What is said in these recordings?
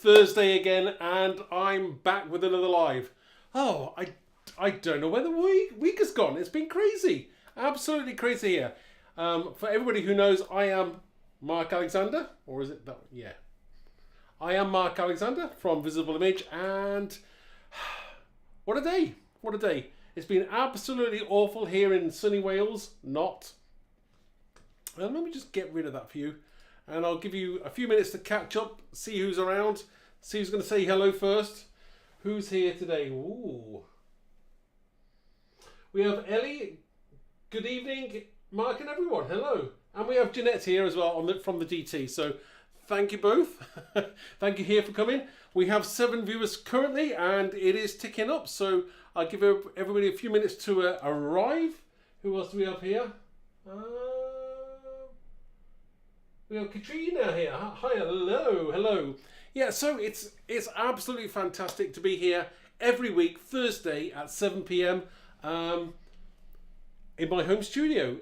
Thursday again, and I'm back with another live. Oh, I don't know where the week has gone. It's been crazy. Absolutely crazy here. For everybody who knows, I am Mark Alexander. Or is it that? Yeah. I am Mark Alexander from Visible Image, and what a day. What a day. It's been absolutely awful here in sunny Wales. Not. And let me just get rid of that for you. And I'll give you a few minutes to catch up, see who's around, see who's going to say hello first. Who's here today? Ooh. We have Ellie. Good evening, Mark and everyone. Hello. And we have Jeanette here as well from the DT. So thank you both. Thank you here for coming. We have 7 viewers currently, and it is ticking up. So I'll give everybody a few minutes to arrive. Who else do we have here? We have Katrina here. Hi, hello. Yeah, so it's absolutely fantastic to be here every week, Thursday at 7 p.m. In my home studio.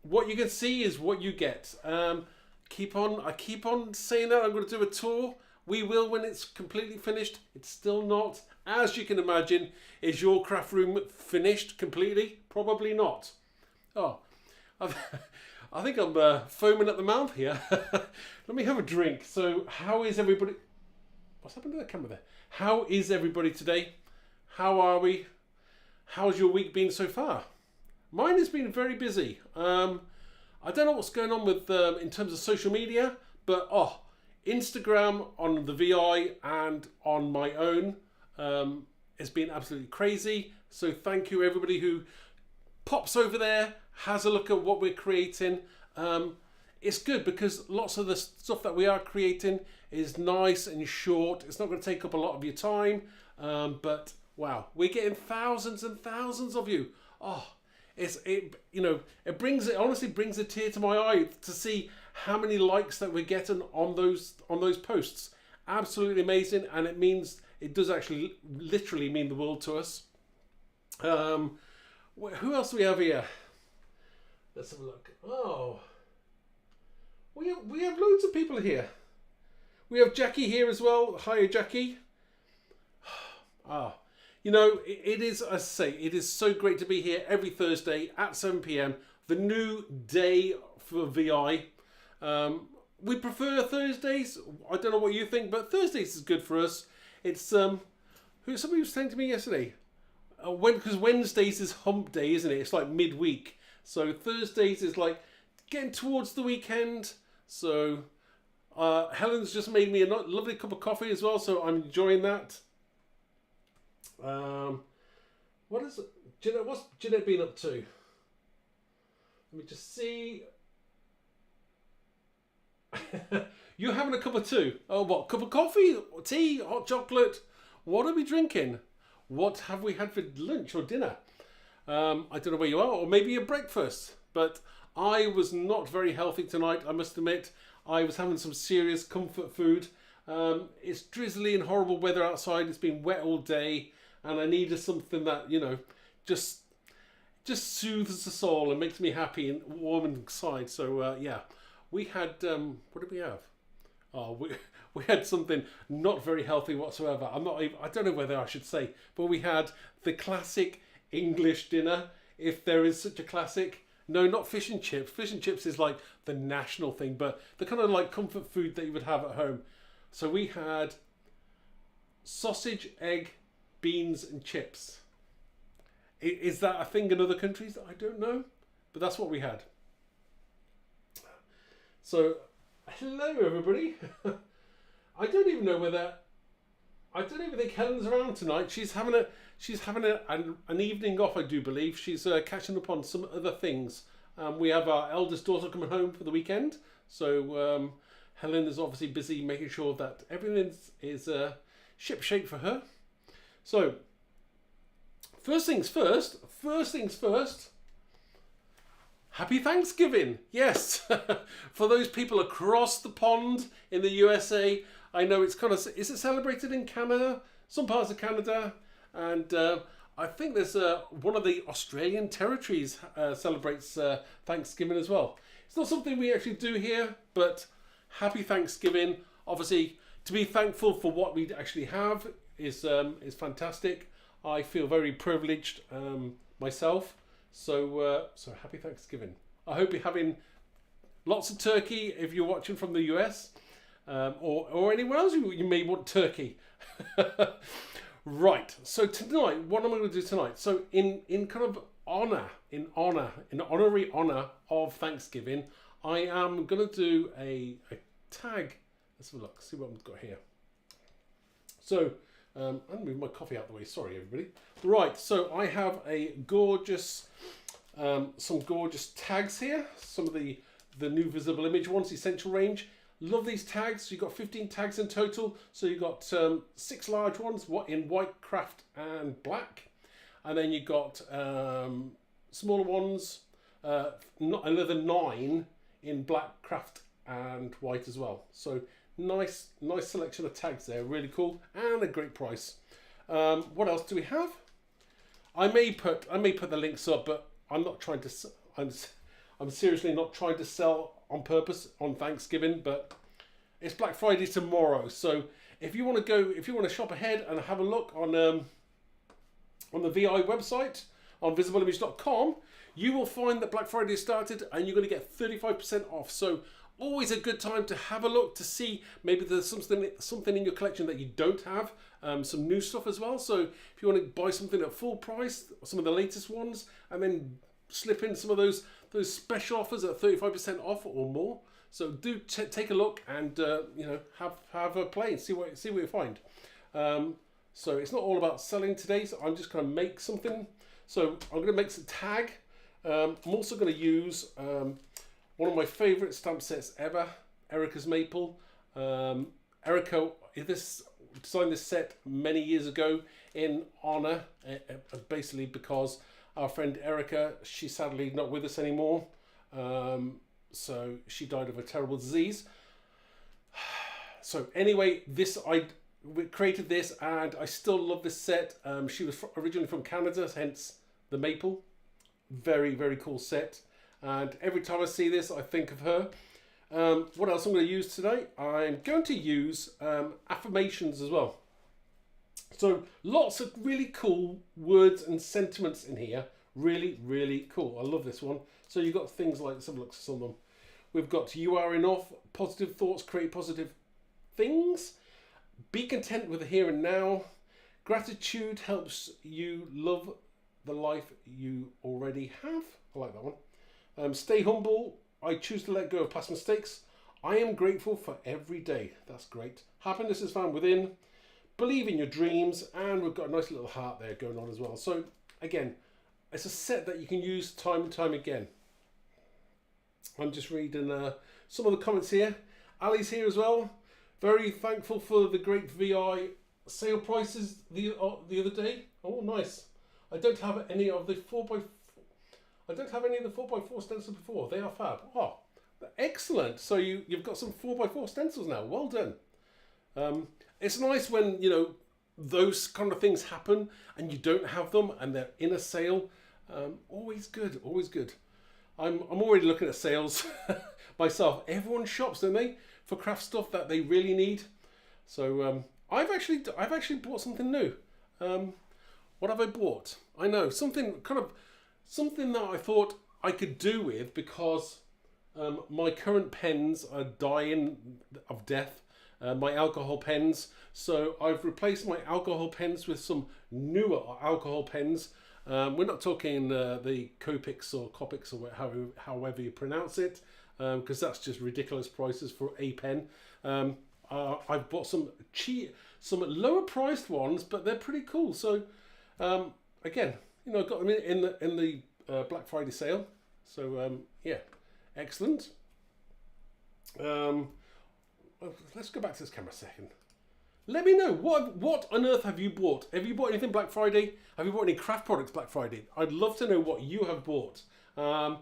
What you can see is what you get. I keep on saying that I'm going to do a tour. We will when it's completely finished. It's still not. As you can imagine, is your craft room finished completely? Probably not. Oh, I think I'm foaming at the mouth here. Let me have a drink. So how is everybody? What's happened to the camera there? How is everybody today? How are we? How's your week been so far? Mine has been very busy. I don't know what's going on with in terms of social media, but Instagram on the VI and on my own has been absolutely crazy. So thank you everybody who pops over there, has a look at what we're creating. It's good because lots of the stuff that we are creating is nice and short. It's not going to take up a lot of your time, but wow, we're getting thousands and thousands of you. It honestly brings a tear to my eye to see how many likes that we're getting on those posts. Absolutely amazing, and it does actually literally mean the world to us. Who else do we have here? Let's have a look. Oh, we have loads of people here. We have Jackie here as well. Hi, Jackie. It is, as I say, it is so great to be here every Thursday at 7 p.m. The new day for VI. We prefer Thursdays. I don't know what you think, but Thursdays is good for us. It's somebody was saying to me yesterday. Because Wednesdays is hump day, isn't it? It's like midweek. So Thursdays is like getting towards the weekend. So Helen's just made me a lovely cup of coffee as well, so I'm enjoying that. What's Jeanette been up to? Let me just see. You're having a cup of tea? Oh, what? Cup of coffee? Tea? Hot chocolate? What are we drinking? What have we had for lunch or dinner? I don't know where you are, or maybe a breakfast. But I was not very healthy tonight, I must admit. I was having some serious comfort food. It's drizzly and horrible weather outside. It's been wet all day, and I needed something that, just soothes the soul and makes me happy and warm inside. So yeah, we had what did we have? We had something not very healthy whatsoever. I don't know whether I should say, but we had the classic English dinner, if there is such a classic. No, not fish and chips. Fish and chips is like the national thing, but the kind of like comfort food that you would have at home. So we had sausage, egg, beans and chips. Is that a thing in other countries? I don't know, but that's what we had. So, hello everybody. I don't even think Helen's around tonight. She's having an evening off, I do believe. She's catching up on some other things. We have our eldest daughter coming home for the weekend, so Helen is obviously busy making sure that everything is shipshape for her. So, first things first. Happy Thanksgiving! Yes, for those people across the pond in the USA. I know is it celebrated in Canada? Some parts of Canada, and I think there's one of the Australian territories celebrates Thanksgiving as well. It's not something we actually do here, but happy Thanksgiving. Obviously, to be thankful for what we actually have is fantastic. I feel very privileged myself. So happy Thanksgiving. I hope you're having lots of turkey if you're watching from the US, or anywhere else you may want turkey. Right. So tonight, what am I going to do tonight? So in kind of honorary honor of Thanksgiving, I am going to do a tag. Let's have a look. See what I've got here. So I'm moving my coffee out the way. Sorry, everybody. Right. So I have a gorgeous, some gorgeous tags here. Some of the new visible image ones, essential range. Love these tags. You've got 15 tags in total. So you've got 6 large ones in white, craft, and black. And then you've got smaller ones, another 9 in black, craft, and white as well. So nice selection of tags there. Really cool, and a great price. What else do we have? I may put the links up, but I'm not trying to. I'm seriously not trying to sell on purpose on Thanksgiving, but it's Black Friday tomorrow. So if you want to shop ahead and have a look on the VI website on visibleimage.com, you will find that Black Friday has started and you're going to get 35% off. So always a good time to have a look to see maybe there's something in your collection that you don't have, some new stuff as well. So if you want to buy something at full price, some of the latest ones, and then slip in some of those special offers at 35% off or more. So do take a look and have a play and see what you find. So it's not all about selling today. So I'm just going to make something. So I'm going to make some tag. I'm also going to use one of my favourite stamp sets ever, Erica's Maple. Erica designed this set many years ago in honour, basically because our friend Erica, she's sadly not with us anymore. So she died of a terrible disease. So anyway, we created this and I still love this set. She was originally from Canada, hence the maple. Very, very cool set. And every time I see this, I think of her. What else I'm going to use today? I'm going to use affirmations as well. So lots of really cool words and sentiments in here. Really, really cool. I love this one. So you've got things like, let's have a look at some of them. We've got you are enough, positive thoughts create positive things, be content with the here and now, gratitude helps you love the life you already have. I like that one. Stay humble, I choose to let go of past mistakes. I am grateful for every day. That's great. Happiness is found within. Believe in your dreams, and we've got a nice little heart there going on as well. So again, it's a set that you can use time and time again. I'm just reading some of the comments here. Ali's here as well. Very thankful for the great VI sale prices the other day. Oh, nice. I don't have any of the 4x4. I don't have any of the 4x4 stencils before. They are fab. Oh, excellent. So you've got some 4x4 stencils now. Well done. It's nice when those kind of things happen and you don't have them and they're in a sale. Always good. Always good. I'm already looking at sales myself. Everyone shops, don't they, for craft stuff that they really need. So I've actually bought something new. What have I bought? I know something that I thought I could do with because my current pens are dying of death. My alcohol pens. So I've replaced my alcohol pens with some newer alcohol pens. We're not talking the Copics or Copics or however you pronounce it, because that's just ridiculous prices for a pen. I've bought some lower priced ones, but they're pretty cool. So again, I got them in the Black Friday sale. So yeah, excellent. Let's go back to this camera a second. Let me know, what on earth have you bought? Have you bought anything Black Friday? Have you bought any craft products Black Friday? I'd love to know what you have bought. And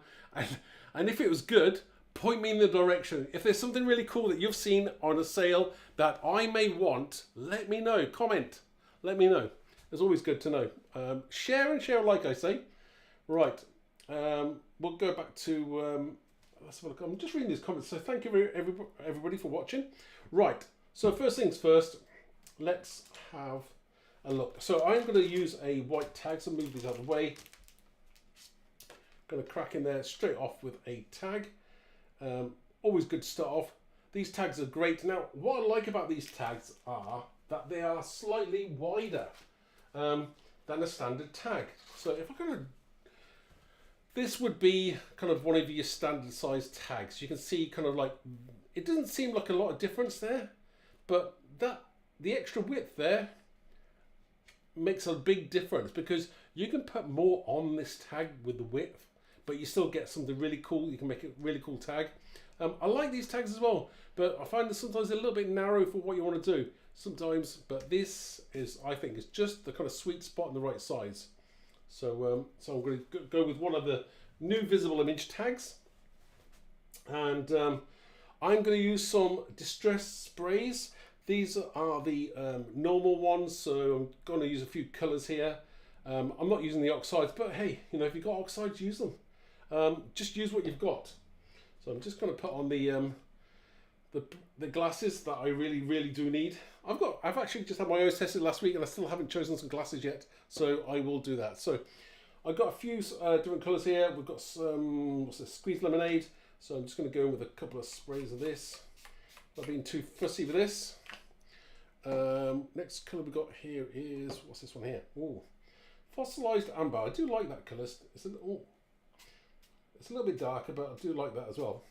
if it was good, point me in the direction. If there's something really cool that you've seen on a sale that I may want, let me know. Comment. Let me know. It's always good to know. Share and share alike, I say. Right. We'll go back to... let's have a look. I'm just reading these comments. So thank you everybody for watching. Right. So first things first, let's have a look. So I'm going to use a white tag, so move these out of the way. Going to crack in there straight off with a tag. Always good to start off. These tags are great. Now, what I like about these tags are that they are slightly wider than a standard tag. So if I kind of, this would be kind of one of your standard size tags. You can see kind of like, it doesn't seem like a lot of difference there, but the extra width there makes a big difference because you can put more on this tag with the width, but you still get something really cool. You can make a really cool tag. I like these tags as well, but I find that sometimes they're a little bit narrow for what you want to do sometimes, but this is, I think, is just the kind of sweet spot and the right size. So, so I'm going to go with one of the new visible image tags, and I'm going to use some distress sprays. These are the normal ones, so I'm going to use a few colours here. I'm not using the oxides, but hey, you know, if you've got oxides, use them. Just use what you've got. So I'm just going to put on the glasses that I really do need. I've actually just had my eyes tested last week, and I still haven't chosen some glasses yet, so I will do that. So I've got a few different colours here. We've got some squeezed lemonade. So I'm just going to go in with a couple of sprays of this. Not being too fussy with this. Next colour we got here is, what's this one here? Oh, fossilized amber. I do like that colour. It's a little bit darker, but I do like that as well.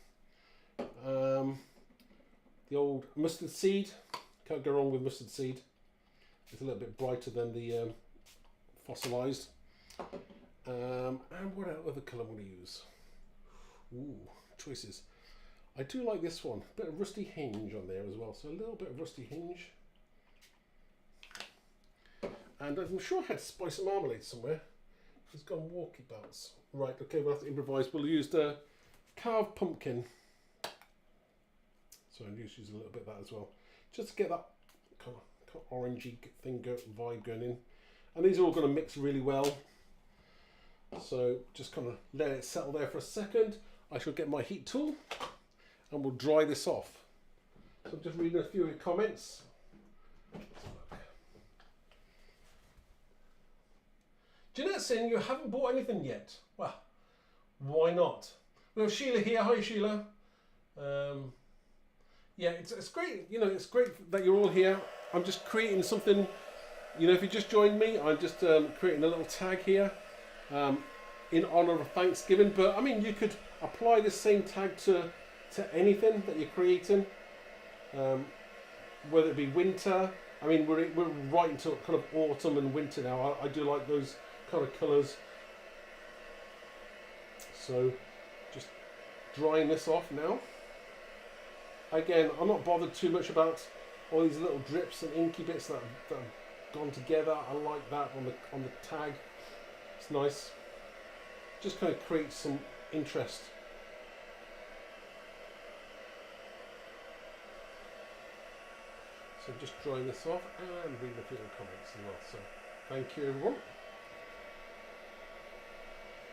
The old mustard seed. Can't go wrong with mustard seed. It's a little bit brighter than the fossilized. And what other colour I'm going to use? Ooh, choices. I do like this one. A bit of rusty hinge on there as well. So a little bit of rusty hinge. And I'm sure I had spice and marmalade somewhere. It's gone walkabouts. Right, okay, we'll have to improvise. We'll use the carved pumpkin. So I'm just use a little bit of that as well. Just to get that kind of orangey thing vibe going in. And these are all going to mix really well. So just kind of let it settle there for a second. I shall get my heat tool and we'll dry this off. So I'm just reading a few of your comments. Jeanette's saying you haven't bought anything yet. Well, why not? We have Sheila here. Hi, Sheila. Yeah, it's great. You know, it's great that you're all here. I'm just creating something. You know, if you just joined me, I'm just creating a little tag here in honor of Thanksgiving. But I mean, you could apply this same tag to anything that you're creating, whether it be winter. I mean, we're right into kind of autumn and winter now. I do like those kind of colours. So just drying this off now. Again, I'm not bothered too much about all these little drips and inky bits that have gone together. I like that on the tag. It's nice. Just kind of creates some interest. So just drying this off and reading a few comments as well. So thank you everyone.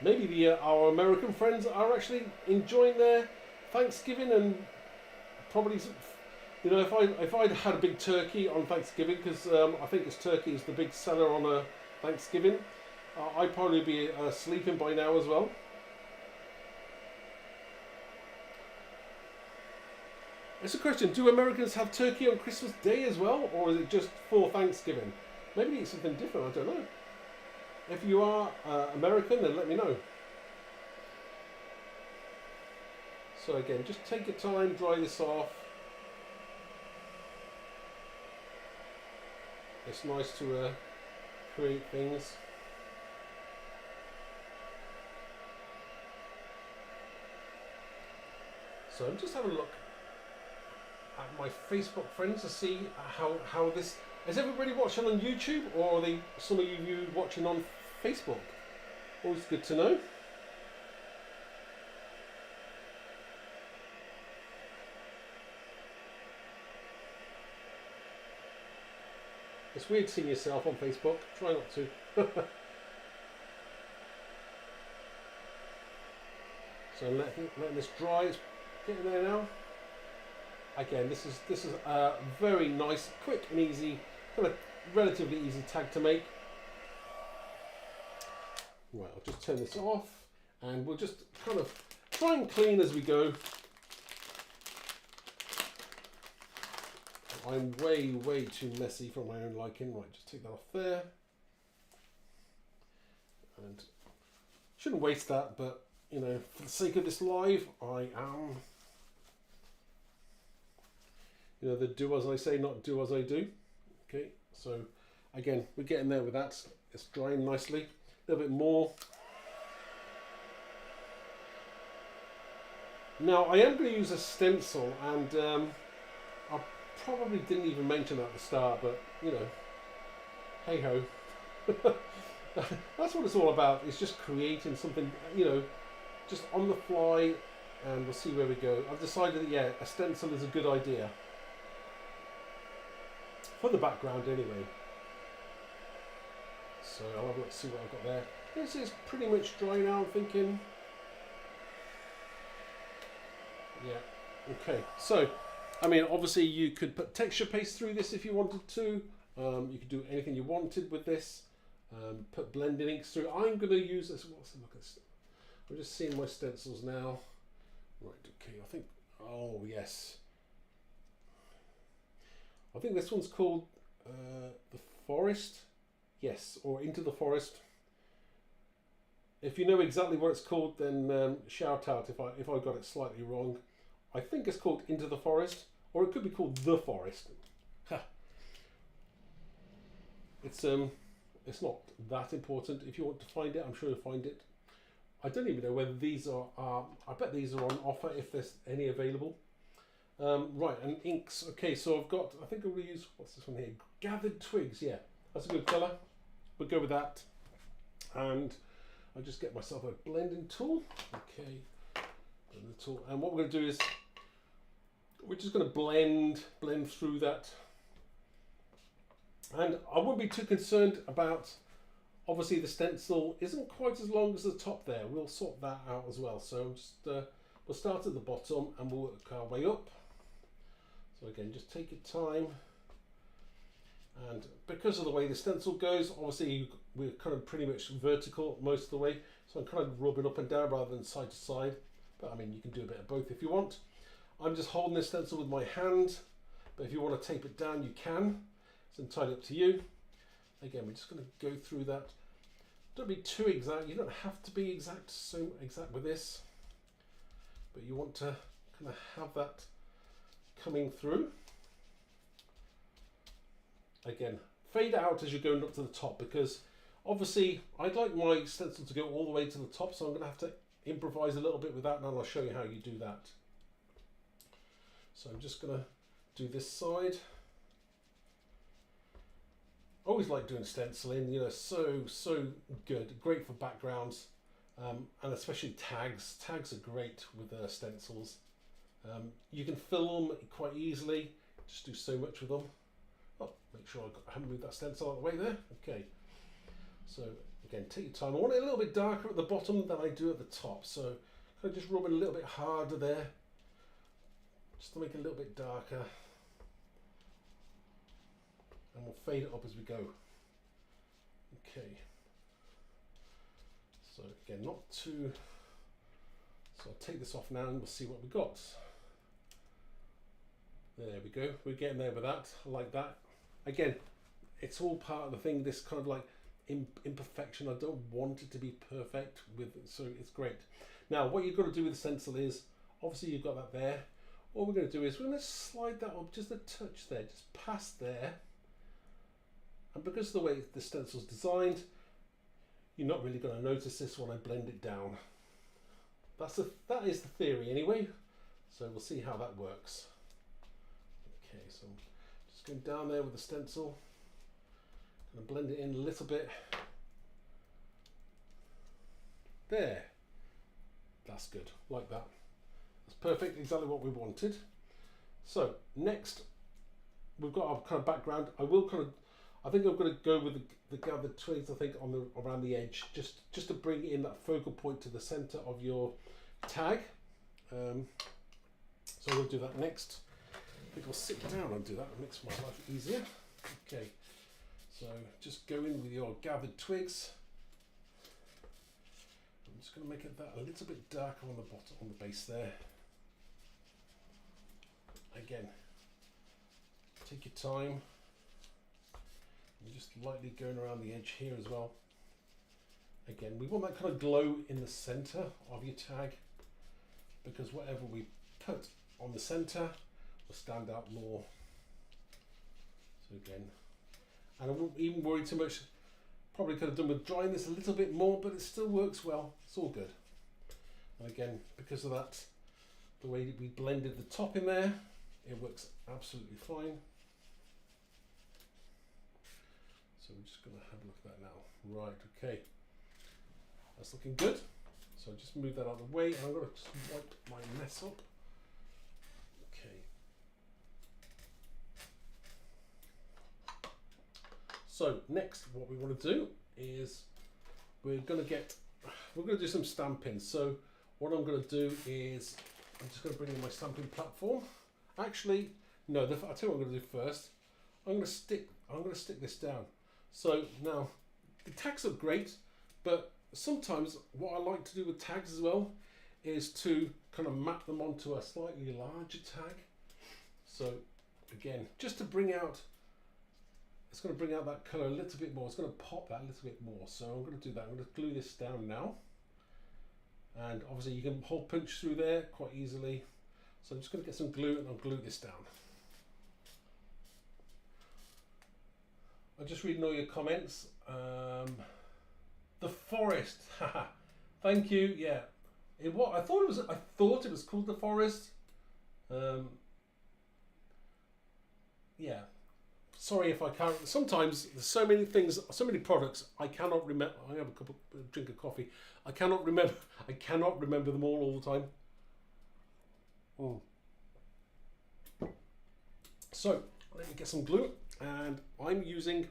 Maybe our American friends are actually enjoying their Thanksgiving, and probably, you know, if I'd had a big turkey on Thanksgiving, because I think turkey is the big seller on a Thanksgiving, I'd probably be sleeping by now as well. It's a question, do Americans have turkey on Christmas Day as well, or is it just for Thanksgiving? Maybe it's something different, I don't know. If you are American, then let me know. So again, just take your time, dry this off. It's nice to create things. So I'm just having a look at my Facebook friends to see how this... Is everybody watching on YouTube, or are they some of you watching on Facebook? Always good to know. It's weird seeing yourself on Facebook. Try not to. So letting this dry. It's getting there now. Again, this is a very nice, quick and easy, kind of relatively easy tag to make. Right, I'll just turn this off and we'll just kind of try and clean as we go. I'm way too messy for my own liking. Right, just take that off there. And shouldn't waste that, but you know, for the sake of this live, I am, you know, the do as I say, not do as I do. Okay, so again, we're getting there with that. It's drying nicely. A little bit more. Now I am going to use a stencil, and I probably didn't even mention that at the start, but you know, hey ho. That's what it's all about. It's just creating something, you know, just on the fly, and we'll see where we go. I've decided that, yeah, a stencil is a good idea. For the background anyway. So I'll have a look, see what I've got there. This is pretty much dry now, I'm thinking. Yeah, okay. So, I mean, obviously you could put texture paste through this if you wanted to. You could do anything you wanted with this. Put blending inks through. I'm going to use this. What's the look at this? I'm just seeing my stencils now. Right, okay, I think, oh yes. I think this one's called The Forest. Yes, or Into the Forest. If you know exactly what it's called, then shout out if I got it slightly wrong. I think it's called Into the Forest, or it could be called The Forest. It's not that important. If you want to find it, I'm sure you'll find it. I don't even know whether these are, I bet these are on offer if there's any available. Right, and inks. Okay, so I've got, I think I'm going to use, what's this one here? Gathered Twigs, yeah. That's a good colour. We'll go with that. And I'll just get myself a blending tool. Okay, blending tool. And what we're going to do is, we're just going to blend through that. And I wouldn't be too concerned about, obviously the stencil isn't quite as long as the top there. We'll sort that out as well. So just we'll start at the bottom and we'll work our way up. So again, just take your time. And because of the way the stencil goes, obviously we're kind of pretty much vertical most of the way. So I'm kind of rubbing up and down rather than side to side. But I mean, you can do a bit of both if you want. I'm just holding this stencil with my hand. But if you want to tape it down, you can. It's entirely up to you. Again, we're just going to go through that. Don't be too exact. You don't have to be exact with this, but you want to kind of have that coming through. Again, fade out as you're going up to the top, because obviously I'd like my stencil to go all the way to the top, so I'm going to have to improvise a little bit with that, and I'll show you how you do that. So I'm just going to do this side. Always like doing stenciling, you know, so good, great for backgrounds, and especially tags. Tags are great with stencils. You can fill them quite easily, just do so much with them. Oh, make sure I haven't moved that stencil out of the way there. Okay, so again, take your time. I want it a little bit darker at the bottom than I do at the top, so kind of just rubbing a little bit harder there, just to make it a little bit darker. And we'll fade it up as we go. Okay. So again, not too. So I'll take this off now and we'll see what we got. There we go. We're getting there with that. I like that. Again, it's all part of the thing. This kind of like imperfection. I don't want it to be perfect so it's great. Now, what you've got to do with the stencil is, obviously you've got that there. What we're going to do is we're going to slide that up just a touch there, just past there. And because of the way the stencil's designed, you're not really going to notice this when I blend it down. That is the theory anyway. So we'll see how that works. Okay, so I'm just going down there with the stencil. Going to blend it in a little bit. There. That's good, like that. That's perfect, exactly what we wanted. So next, we've got our kind of background. I think I'm going to go with the gathered twigs, I think, around the edge, just to bring in that focal point to the center of your tag. So we'll do that next. think I'll sit down and do that. It makes my life easier. Okay, so just go in with your gathered twigs. I'm just going to make it that a little bit darker on the bottom, on the base there. Again, take your time. You're just lightly going around the edge here as well. Again, we want that kind of glow in the center of your tag, because whatever we put on the center will stand out more. So again, and I won't even worry too much. Probably could have done with drying this a little bit more, but it still works well. It's all good. And again, because of that, the way that we blended the top in there, it works absolutely fine. So we're just going to have a look at that now. Right, okay. That's looking good. So just move that out of the way, and I'm going to just wipe my mess up. Okay. So next, what we want to do is we're going to do some stamping. So what I'm going to do is I'm just going to bring in my stamping platform. Actually, no. I'll tell you what I'm going to do first. I'm going to stick this down. So now the tags look great, but sometimes what I like to do with tags as well is to kind of map them onto a slightly larger tag. So again, just to bring out, it's going to bring out that colour a little bit more. It's going to pop that a little bit more. So I'm going to do that. I'm going to glue this down now. And obviously you can hole punch through there quite easily. So I'm just going to get some glue and I'll glue this down. I'll just read all your comments. The forest, haha. Thank you. Yeah, I thought it was called the forest. Yeah. Sorry if I can't. Sometimes there's so many things, so many products I cannot remember. I have a drink of coffee. I cannot remember. I cannot remember them all the time. So let me get some glue, and I'm using.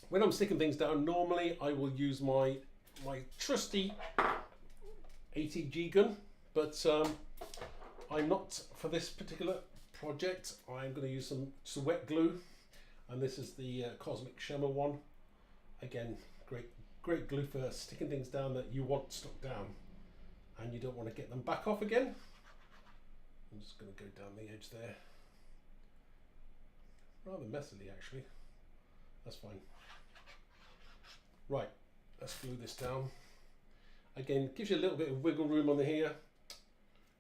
When I'm sticking things down, normally I will use my trusty ATG gun, but I'm not for this particular project. I'm going to use some wet glue, and this is the Cosmic Shimmer one. Again, great glue for sticking things down that you want stuck down, and you don't want to get them back off again. I'm just going to go down the edge there, rather messily actually. That's fine. Right, let's glue this down. Again, gives you a little bit of wiggle room on here.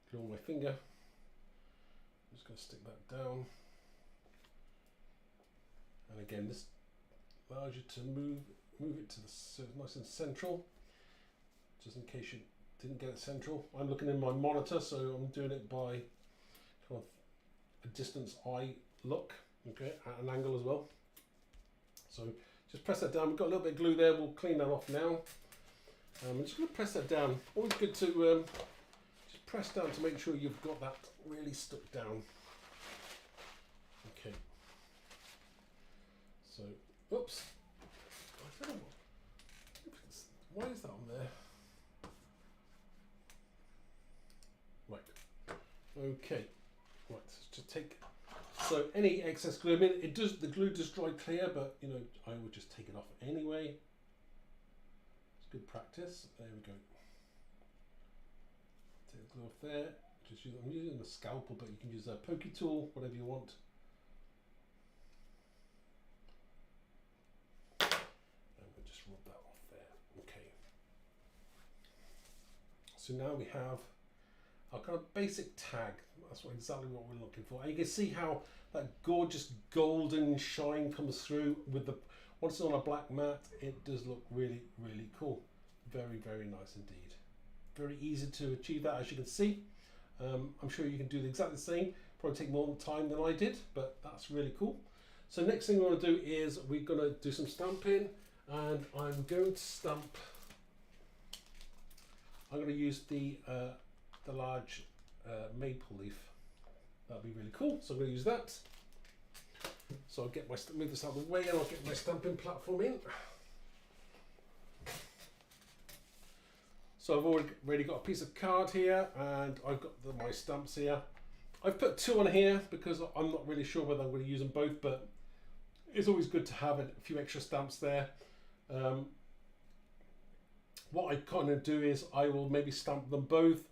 Glue on my finger. I'm just going to stick that down. And again, this allows you to move it to the so it's nice and central. Just in case you didn't get it central. I'm looking in my monitor, so I'm doing it by kind of a distance eye look, okay, at an angle as well. So just press that down. We've got a little bit of glue there. We'll clean that off now. I'm just going to press that down. Always good to just press down to make sure you've got that really stuck down. Okay. So, oops. I don't know. Why is that on there? Right. Okay. Right. So just take. So any excess glue, I mean, the glue does dry clear, but you know, I would just take it off anyway. It's good practice. There we go. Take the glue off there. I'm using a scalpel, but you can use a pokey tool, whatever you want. And we'll just rub that off there. Okay. So now we have our kind of basic tag. That's exactly what we're looking for. And you can see how that gorgeous golden shine comes through with the, once it's on a black mat, it does look really, really cool. Very, very nice indeed. Very easy to achieve that, as you can see. I'm sure you can do exactly the same. Probably take more time than I did, but that's really cool. So next thing we're going to do is we're going to do some stamping, and I'm going to stamp. I'm going to use the large maple leaf. That'll be really cool. So I'm going to use that. So I'll get my move this out of the way, and I'll get my stamping platform in. So I've already got a piece of card here, and I've got my stamps here. I've put 2 on here because I'm not really sure whether I'm going to use them both, but it's always good to have a few extra stamps there. What I kind of do is I will maybe stamp them both.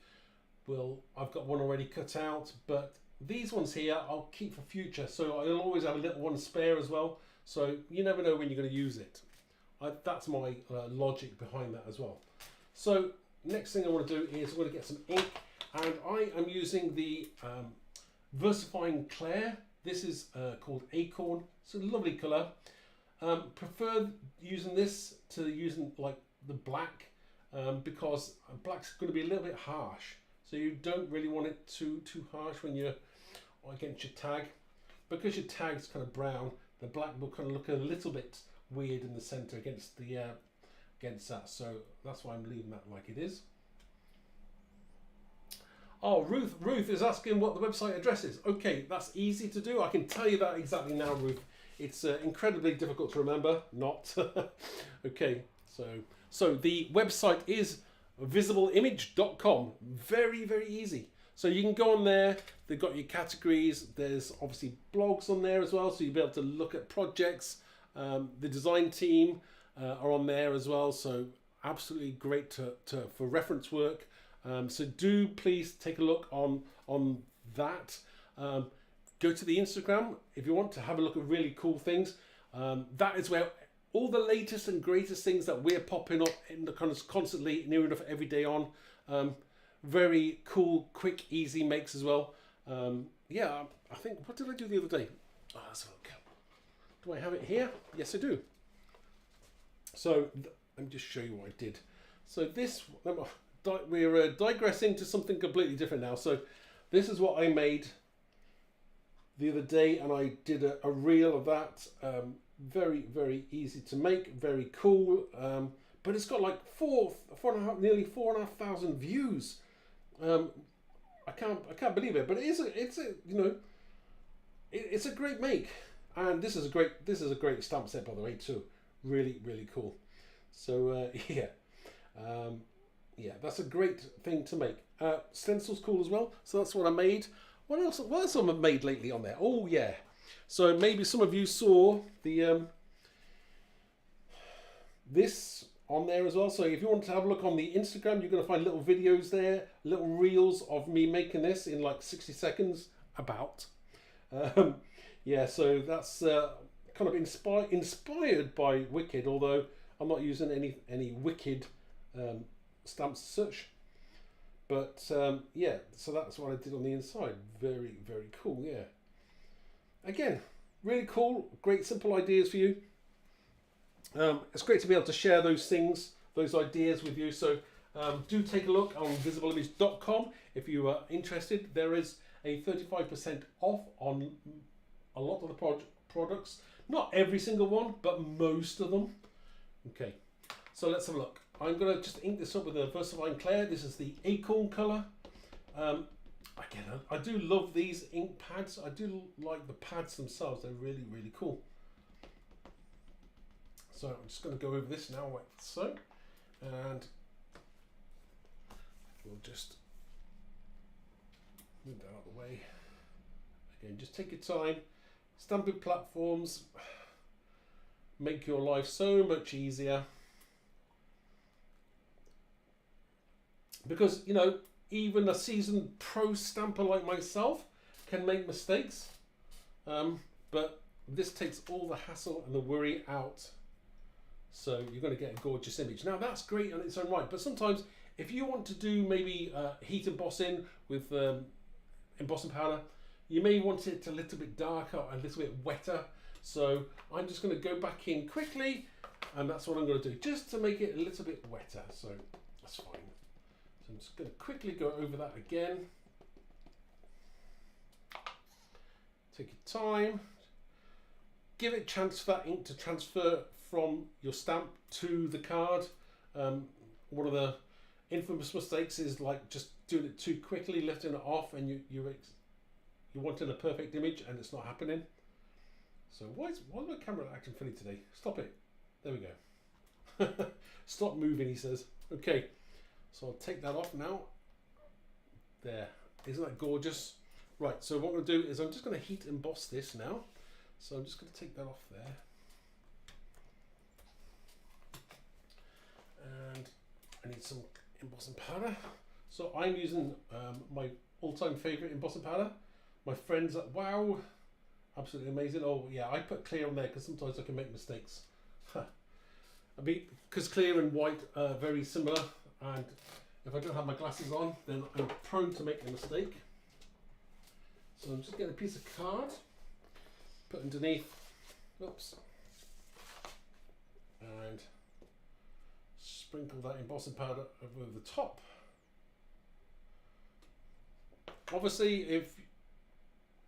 I've got one already cut out, but these ones here I'll keep for future, so I'll always have a little one spare as well, so you never know when you're going to use it. That's my logic behind that as well. So next thing I want to do is I'm going to get some ink, and I am using the VersaFine Clair. This is called Acorn. It's a lovely colour. Prefer using this to using like the black, because black's going to be a little bit harsh. So you don't really want it too harsh when you're against your tag. Because your tag's kind of brown, the black will kind of look a little bit weird in the centre against that. So that's why I'm leaving that like it is. Oh, Ruth is asking what the website address is. Okay, that's easy to do. I can tell you that exactly now, Ruth. It's incredibly difficult to remember. Not. Okay, so the website is visibleimage.com. Very, very easy. So you can go on there. They've got your categories. There's obviously blogs on there as well, so you'll be able to look at projects. The design team are on there as well, so absolutely great for reference work. So do please take a look on that. Go to the Instagram if you want to have a look at really cool things. That is where all the latest and greatest things that we're popping up in the kind of constantly, near enough every day on. Very cool, quick, easy makes as well. Yeah, I think, what did I do the other day? Oh, let's have a look. Do I have it here? Yes, I do. So let me just show you what I did. So this, we're digressing to something completely different now. So this is what I made the other day, and I did a reel of that. Very, very easy to make, very cool. But it's got like nearly 4,500 views. I can't believe it, but it's a great make, and this is a great stamp set, by the way, too. Really, really cool. So yeah, that's a great thing to make. Stencil's cool as well. So that's what I made. What else have I made lately on there? Oh yeah. So maybe some of you saw the this on there as well. So if you want to have a look on the Instagram, you're going to find little videos there, little reels of me making this in like 60 seconds about. Yeah, so that's kind of inspired by Wicked, although I'm not using any Wicked stamps as such. But yeah, so that's what I did on the inside. Very, very cool, yeah. Again, really cool, great simple ideas for you. It's great to be able to share those things, those ideas with you. So do take a look on visibleimage.com if you are interested. There is a 35% off on a lot of the products. Not every single one, but most of them. Okay, so let's have a look. I'm going to just ink this up with a VersaFine Clair. This is the Acorn colour. Again, I do love these ink pads. I do like the pads themselves. They're really, really cool. So I'm just going to go over this now like so. And we'll just move that out of the way. Again, just take your time. Stamping platforms make your life so much easier. Because, you know, even a seasoned pro stamper like myself can make mistakes. But this takes all the hassle and the worry out. So you're going to get a gorgeous image. Now that's great on its own right. But sometimes if you want to do maybe heat embossing with embossing powder, you may want it a little bit darker, a little bit wetter. So I'm just going to go back in quickly, and that's what I'm going to do, just to make it a little bit wetter. So that's fine. So I'm just going to quickly go over that again. Take your time. Give it a chance for that ink to transfer from your stamp to the card. One of the infamous mistakes is like just doing it too quickly, lifting it off, and you're wanting a perfect image and it's not happening. So why is my camera acting funny today? Stop it. There we go. Stop moving, he says. Okay, so I'll take that off now. There. Isn't that gorgeous? Right, so what I'm going to do is I'm just going to heat emboss this now. So I'm just going to take that off there. And I need some embossing powder. So I'm using my all-time favourite embossing powder. My friends at Wow, absolutely amazing. Oh yeah, I put clear on there because sometimes I can make mistakes. Because clear and white are very similar, and if I don't have my glasses on, then I'm prone to make a mistake. So I'm just getting a piece of card, put underneath, oops, and sprinkle that embossing powder over the top. Obviously,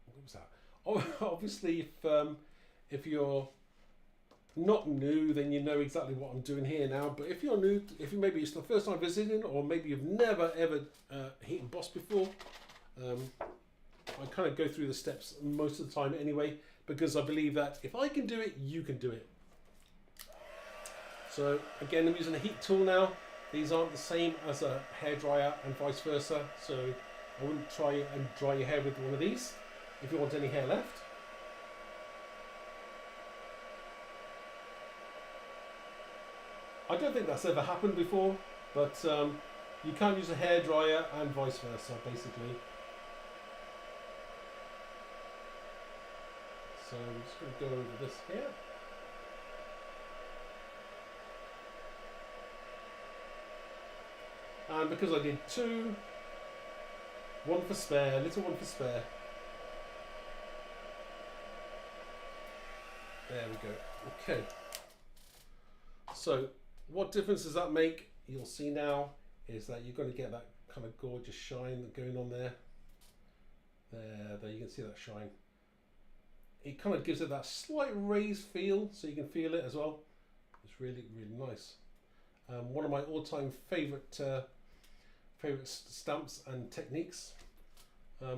what was that? Obviously, if you're not new, then you know exactly what I'm doing here now. But if you're new, if you maybe it's the first time visiting, or maybe you've never ever heat embossed before, I kind of go through the steps most of the time anyway, because I believe that if I can do it, you can do it. So again, I'm using a heat tool now. These aren't the same as a hairdryer and vice versa, so I wouldn't try and dry your hair with one of these if you want any hair left. I don't think that's ever happened before, but you can't use a hairdryer and vice versa, basically. So I'm just going to go over this here. And because I did two, one for spare, little one for spare. There we go. Okay. So what difference does that make? You'll see now is that you're going to get that kind of gorgeous shine going on there. There you can see that shine. It kind of gives it that slight raised feel, so you can feel it as well. It's really, really nice. One of my all-time favorite stamps and techniques.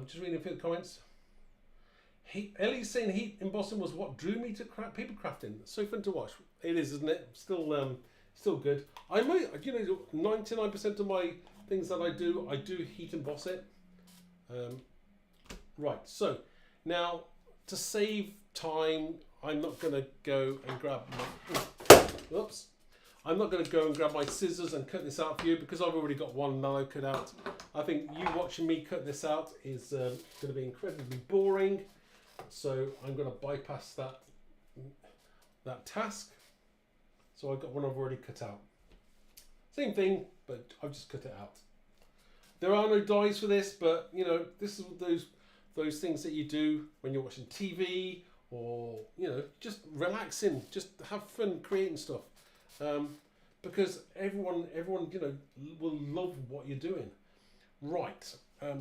Just reading a few comments. Ellie's saying heat embossing was what drew me to paper crafting. So fun to watch. It is, isn't it? Still good. I might, 99% of my things that I do heat emboss it. Right. So now, to save time, I'm not going to go and grab my. Oops. I'm not going to go and grab my scissors and cut this out for you because I've already got one nano cut out. I think you watching me cut this out is going to be incredibly boring. So I'm going to bypass that task. So I've got one I've already cut out. Same thing, but I've just cut it out. There are no dies for this, but this is those things that you do when you're watching TV or just relaxing, just have fun creating stuff. Because everyone will love what you're doing. Right,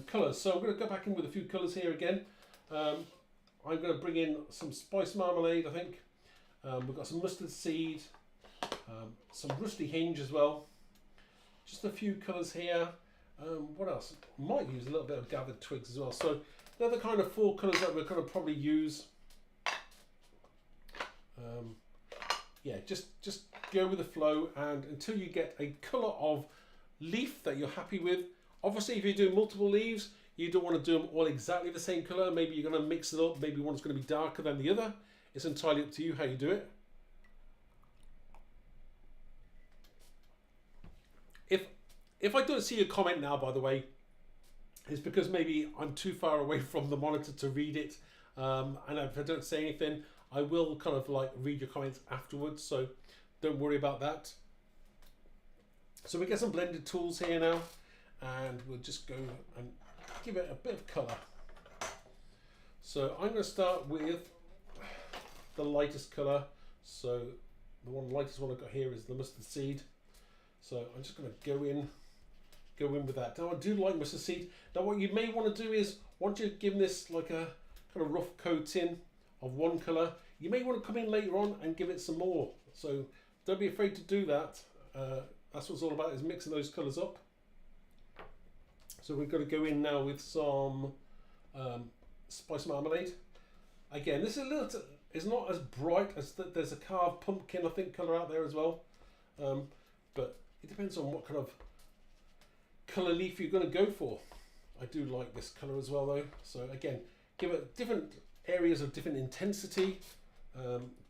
colours. So I'm going to go back in with a few colours here again. I'm going to bring in some spice marmalade, I think. We've got some mustard seed, some rusty hinge as well. Just a few colours here. What else? Might use a little bit of gathered twigs as well. So they're the kind of four colours that we're going to probably use. Yeah, just go with the flow, and until you get a colour of leaf that you're happy with. Obviously, if you do multiple leaves, you don't want to do them all exactly the same colour. Maybe you're going to mix it up. Maybe one's going to be darker than the other. It's entirely up to you how you do it. If I don't see a comment now, by the way, it's because maybe I'm too far away from the monitor to read it. And if I don't say anything, I will kind of like read your comments afterwards, so don't worry about that. So we get some blended tools here now, and we'll just go and give it a bit of colour. So I'm going to start with the lightest colour. So the lightest one I've got here is the mustard seed. So I'm just going to go in with that. Now I do like mustard seed. Now what you may want to do is, once you've given this like a kind of rough coating of one colour, you may want to come in later on and give it some more. So don't be afraid to do that. That's what it's all about, is mixing those colours up. So we've got to go in now with some spice marmalade. Again, this is it's not as bright as there's a carved pumpkin, I think, colour out there as well. But it depends on what kind of colour leaf you're going to go for. I do like this colour as well though. So again, give it different areas of different intensity,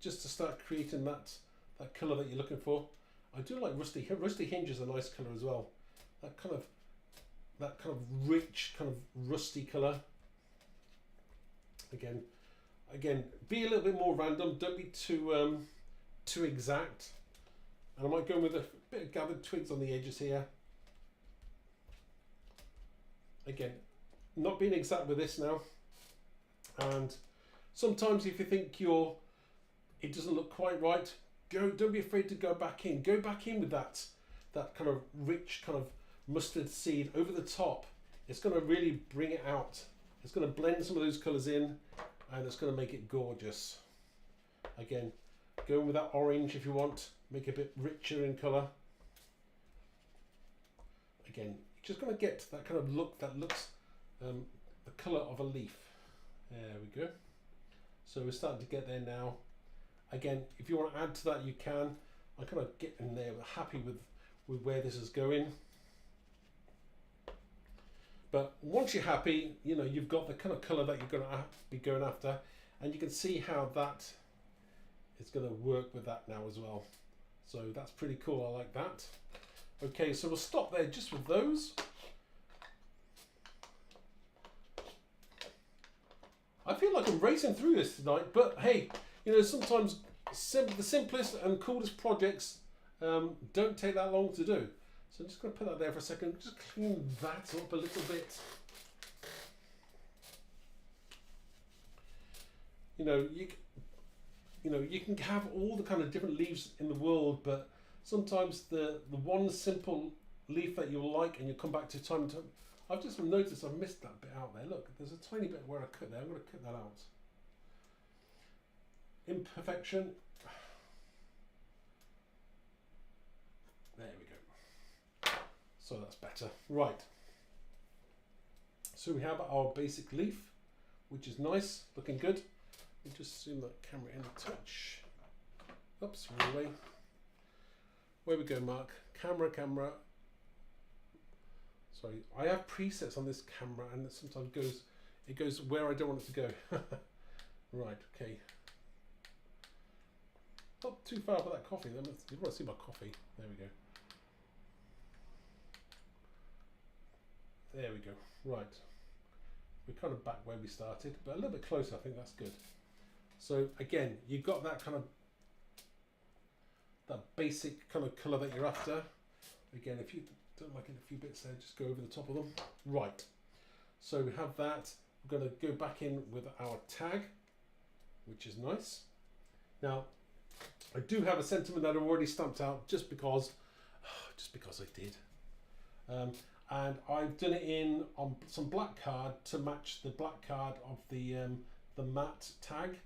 just to start creating that colour that you're looking for. I do like rusty hinge is a nice colour as well. That kind of rich, kind of rusty colour. Again, be a little bit more random. Don't be too exact. And I might go with a bit of gathered twigs on the edges here. Again, not being exact with this now. And sometimes if you think it doesn't look quite right, don't be afraid to go back in. Go back in with that kind of rich kind of mustard seed over the top. It's going to really bring it out. It's going to blend some of those colours in, and it's going to make it gorgeous. Again, go with that orange if you want, make it a bit richer in colour. Again, you're just going to get that kind of look that looks the colour of a leaf. There we go. So we're starting to get there now. Again, if you want to add to that, you can. I'm kind of getting there. We're happy with where this is going. But once you're happy, you know, you've got the kind of colour that you're going to be going after, and you can see how that is going to work with that now as well. So that's pretty cool. I like that. Okay, so we'll stop there just with those. I feel like I'm racing through this tonight, but hey, you know, sometimes the simplest and coolest projects don't take that long to do. So I'm just going to put that there for a second, just clean that up a little bit. You know, you can have all the kind of different leaves in the world, but sometimes the one simple leaf that you'll like and you'll come back to time and time. I've just noticed I've missed that bit out there. Look, there's a tiny bit where I cut there. I'm going to cut that out. Imperfection. There we go. So that's better. Right. So we have our basic leaf, which is nice, looking good. Let me just zoom that camera in a touch. Oops, wrong way. Where we go, Mark? Camera. Sorry, I have presets on this camera, and it sometimes goes where I don't want it to go. Right, okay. Not too far for that coffee. You want to see my coffee? There we go. There we go. Right. We're kind of back where we started, but a little bit closer. I think that's good. So again, you've got that kind of basic kind of colour that you're after. Again, if you don't like it, a few bits there, just go over the top of them. Right. So we have that. We're going to go back in with our tag, which is nice. Now, I do have a sentiment that I've already stamped out just because I did. And I've done it on some black card to match the black card of the matte tag,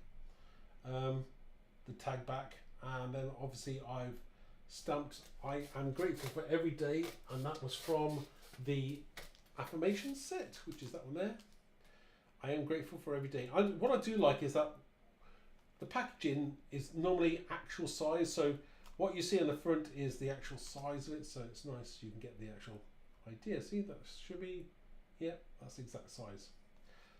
the tag back, and then obviously I've stamped I am grateful for every day, and that was from the affirmation set, which is that one there. I am grateful for every day. What I do like is that the packaging is normally actual size, so what you see on the front is the actual size of it, so it's nice you can get the actual idea. See, that should be, yeah, that's the exact size.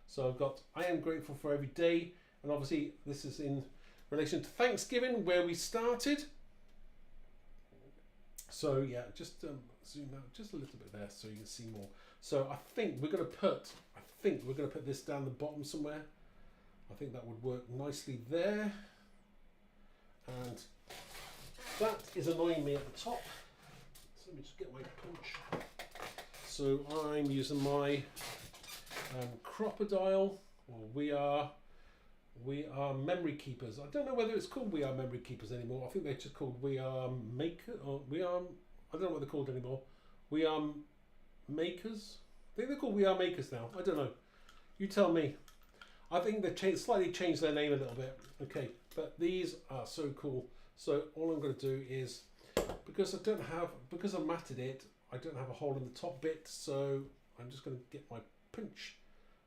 So I've got I am grateful for every day, and obviously this is in relation to Thanksgiving where we started. So yeah, just zoom out just a little bit there so you can see more. So I think we're going to put this down the bottom somewhere. I think that would work nicely there, and that is annoying me at the top. So let me just get my punch. So I'm using my crocodile, or we are memory keepers. I don't know whether it's called We Are Memory Keepers anymore. I think they're just called We Are Maker, or We Are, I don't know what they're called anymore. We Are Makers. I think they're called We Are Makers now. I don't know. You tell me. I think they've slightly changed their name a little bit. Okay, but these are so cool. So all I'm going to do is, because I matted it, I don't have a hole in the top bit, so I'm just going to get my pinch.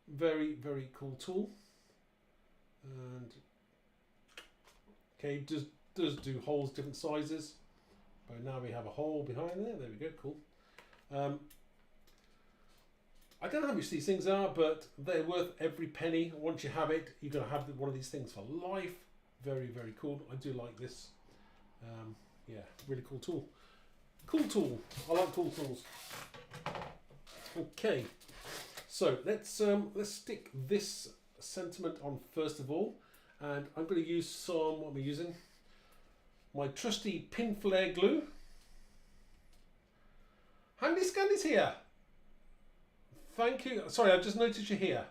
Very, very cool tool. And okay, does do holes different sizes, but now we have a hole behind there. There we go, cool. I don't know how much these things are, but they're worth every penny. Once you have it, you're going to have one of these things for life. Very, very cool. I do like this. Yeah, really cool tool. Cool tool. I like cool tools. Okay, so let's stick this sentiment on first of all, and I'm going to use some. What am I using? My trusty pin flare glue. Handy Scandy's here. Thank you. Sorry, I've just noticed you're here.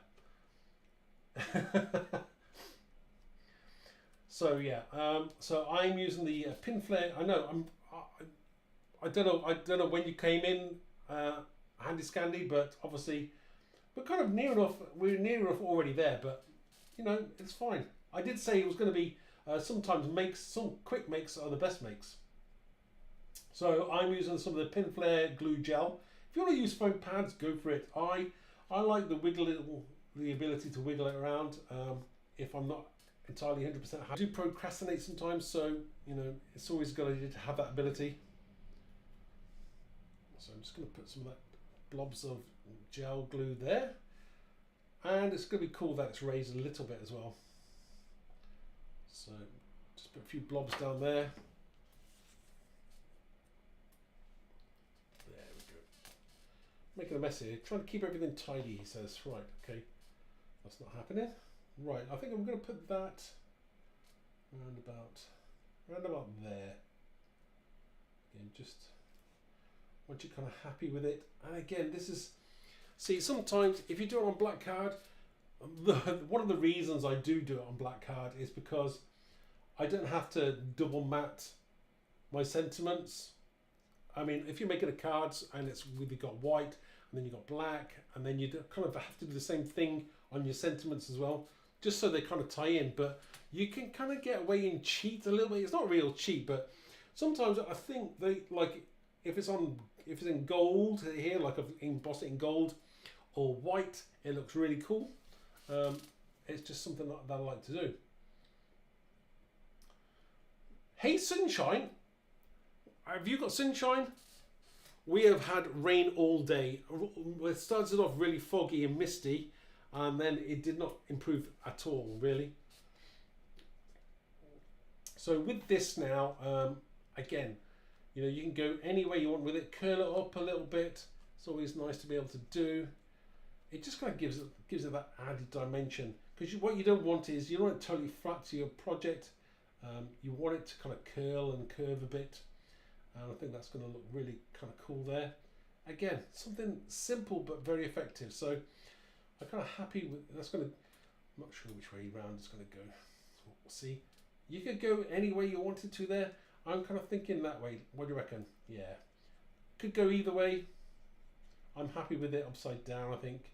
So yeah, so I'm using the pin flare. I know I don't know when you came in, Handy Scandy, but obviously we're kind of near enough. We're near enough already there, but you know it's fine. I did say it was going to be sometimes some quick makes are the best makes. So I'm using some of the pin flare glue gel. If you want to use foam pads, go for it. I like the ability to wiggle it around. If I'm not entirely 100% happy, I do procrastinate sometimes, so you know it's always a good idea to have that ability. So I'm just going to put some of that blobs of gel glue there, and it's going to be cool that it's raised a little bit as well. So just put a few blobs down there. There we go. Making a mess here. Trying to keep everything tidy, he says. Right, okay. That's not happening. Right, I think I'm going to put that round about there. Again, just once you're kind of happy with it. And again, this is, see, sometimes if you do it on black card, one of the reasons I do it on black card is because I don't have to double matte my sentiments. I mean, if you're making a cards and it's really got white and then you've got black, and then you kind of have to do the same thing on your sentiments as well, just so they kind of tie in. But you can kind of get away and cheat a little bit. It's not real cheat, but sometimes I think they like if it's in gold here, like I've embossed it in gold or white, it looks really cool. It's just something that I like to do. Hey sunshine, have you got sunshine? We have had rain all day. It started off really foggy and misty, and then it did not improve at all, really. So with this now, again, you know, you can go any way you want with it. Curl it up a little bit. It's always nice to be able to do. It just kind of gives it that added dimension, because what you don't want is you don't want it totally flat to your project. You want it to kind of curl and curve a bit, and I think that's going to look really kind of cool there. Again, something simple but very effective. So I'm kind of happy with that's going to. I'm not sure which way round it's going to go. We'll see. You could go any way you wanted to there. I'm kind of thinking that way. What do you reckon? Yeah, could go either way. I'm happy with it upside down. I think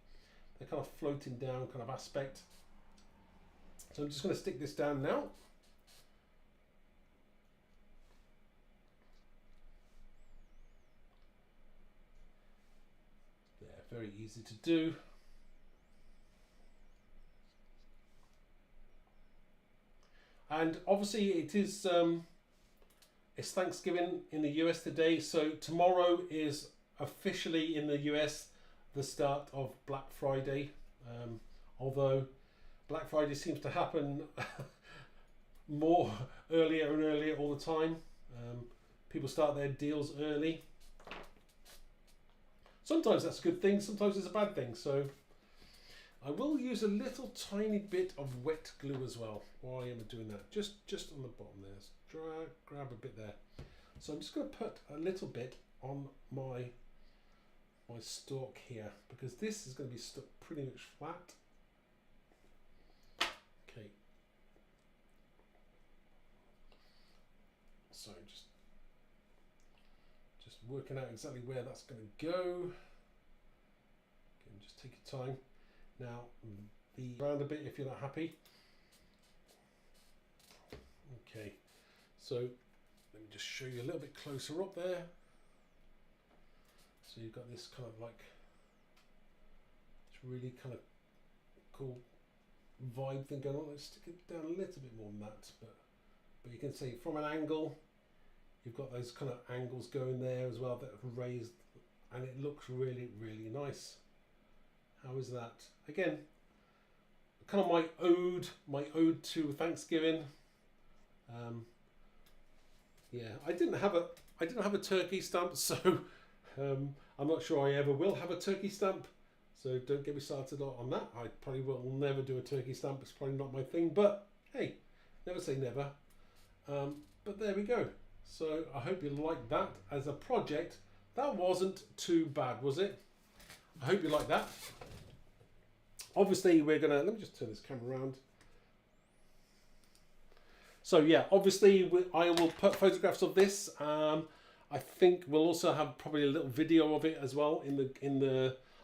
they're kind of floating down kind of aspect. So I'm just going to stick this down now. There, very easy to do. And obviously it is it's Thanksgiving in the US today, so tomorrow is officially in the US the start of Black Friday, although Black Friday seems to happen more earlier and earlier all the time. People start their deals early. Sometimes that's a good thing, sometimes it's a bad thing. So I will use a little tiny bit of wet glue as well while I am doing that. Just on the bottom there. Grab a bit there. So I'm just going to put a little bit on my stalk here, because this is going to be stuck pretty much flat. Okay. So just working out exactly where that's going to go. Okay, just take your time. Now, the round a bit if you're not happy. Okay, so let me just show you a little bit closer up there. So you've got this kind of like, it's really kind of cool vibe thing going on. Let's stick it down a little bit more than that, but you can see from an angle, you've got those kind of angles going there as well that have raised, and it looks really, really nice. How is that? Again, kind of my ode to Thanksgiving. Yeah, I didn't have a turkey stamp, so I'm not sure I ever will have a turkey stamp. So don't get me started on that. I probably will never do a turkey stamp. It's probably not my thing, but hey, never say never. But there we go. So I hope you like that as a project. That wasn't too bad, was it? I hope you like that. Obviously, let me just turn this camera around. So yeah, obviously I will put photographs of this. I think we'll also have probably a little video of it as well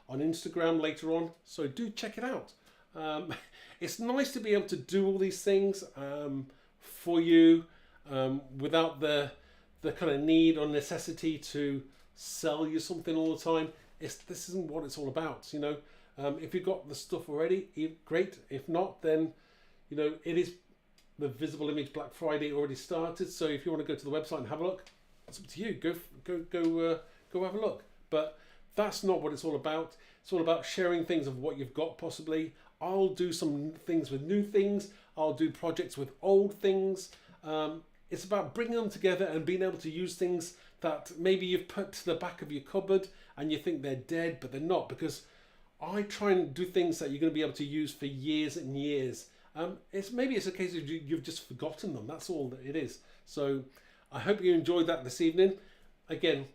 on Instagram later on. So do check it out. It's nice to be able to do all these things for you without the kind of need or necessity to sell you something all the time. This isn't what it's all about, you know. If you've got the stuff already, great. If not, then you know it is the Visible Image Black Friday already started. So if you want to go to the website and have a look, it's up to you. Go have a look. But that's not what it's all about. It's all about sharing things of what you've got possibly. I'll do some things with new things. I'll do projects with old things. It's about bringing them together and being able to use things that maybe you've put to the back of your cupboard and you think they're dead, but they're not, because I try and do things that you're going to be able to use for years and years. Maybe it's a case of you've just forgotten them. That's all that it is. So I hope you enjoyed that this evening. Again,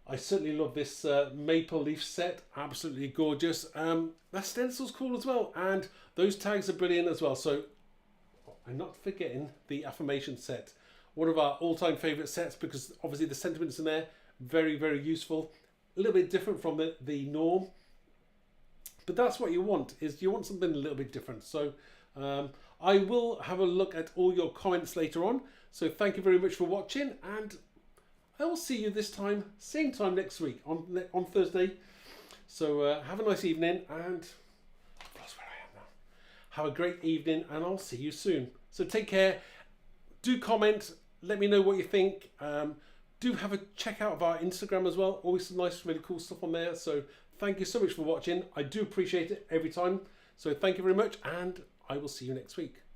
I certainly love this maple leaf set. Absolutely gorgeous. That stencil's cool as well, and those tags are brilliant as well. So I'm not forgetting the affirmation set, one of our all-time favorite sets, because obviously the sentiments in there very, very useful. A little bit different from the norm, but that's what you want, is you want something a little bit different. So I will have a look at all your comments later on. So thank you very much for watching, and I will see you this time, same time next week on Thursday. So have a nice evening, and that's where I am now. Have a great evening, and I'll see you soon. So take care. Do comment. Let me know what you think. Do have a check out of our Instagram as well. Always some nice, really cool stuff on there. So thank you so much for watching. I do appreciate it every time. So thank you very much, and I will see you next week.